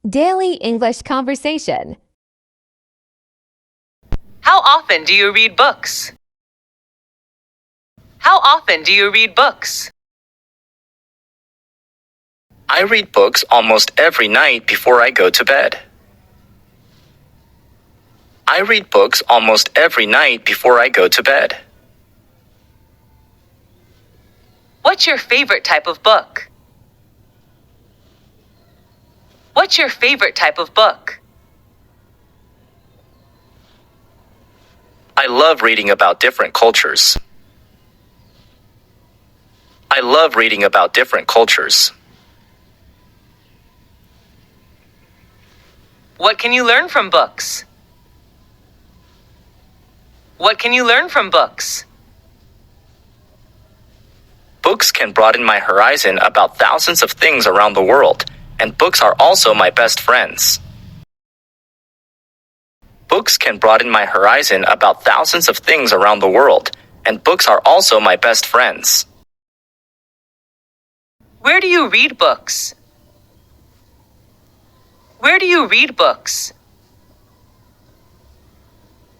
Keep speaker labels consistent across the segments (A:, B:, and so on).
A: Daily English conversation.
B: How often do you read books? How often do you read books?
C: I read books almost every night before I go to bed. I read books almost every night before I go to bed.
B: What's your favorite type of book? What's your favorite type of book?
C: I love reading about different cultures. I love reading about different cultures.
B: What can you learn from books? What can you learn from books?
C: Books can broaden my horizon about thousands of things around the world, and books are also my best friends. Books can broaden my horizon about thousands of things around the world, and books are also my best friends.
B: Where do you read books? Where do you read books?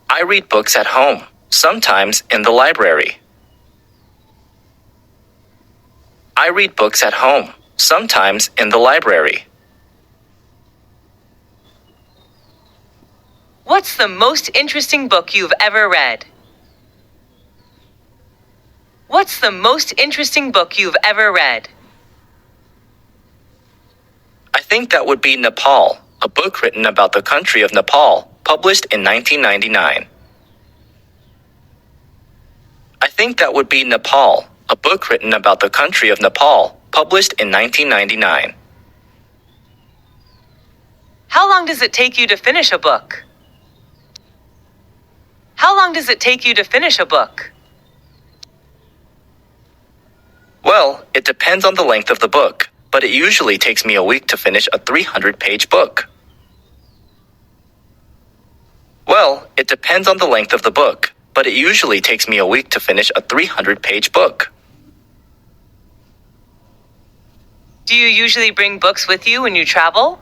C: I read books at home, sometimes in the library. I read books at home, sometimes in the library.
B: What's the most interesting book you've ever read? What's the most interesting book you've ever read?
C: I think that would be Nepal, a book written about the country of Nepal, published in 1999. I think that would be Nepal, a book written about the country of Nepal, published in 1999.
B: How long does it take you to finish a book? How long does it take you to finish a book?
C: Well, it depends on the length of the book, but it usually takes me a week to finish a 300-page book. Well, it depends on the length of the book, but it usually takes me a week to finish a 300-page book.
B: Do you usually bring books with you when you travel?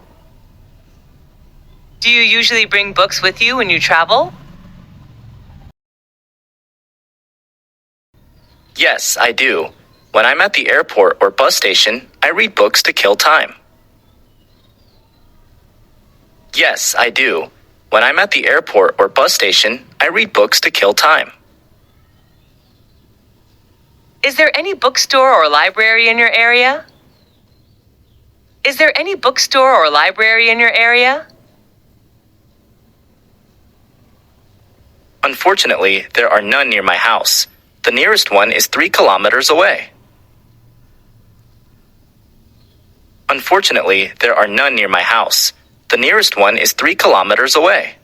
B: Do you usually bring books with you when you travel?
C: Yes, I do. When I'm at the airport or bus station, I read books to kill time. Yes, I do. When I'm at the airport or bus station, I read books to kill time.
B: Is there any bookstore or library in your area? Is there any bookstore or library in your area?
C: Unfortunately, there are none near my house. The nearest one is 3 kilometers away. Unfortunately, there are none near my house. The nearest one is 3 kilometers away.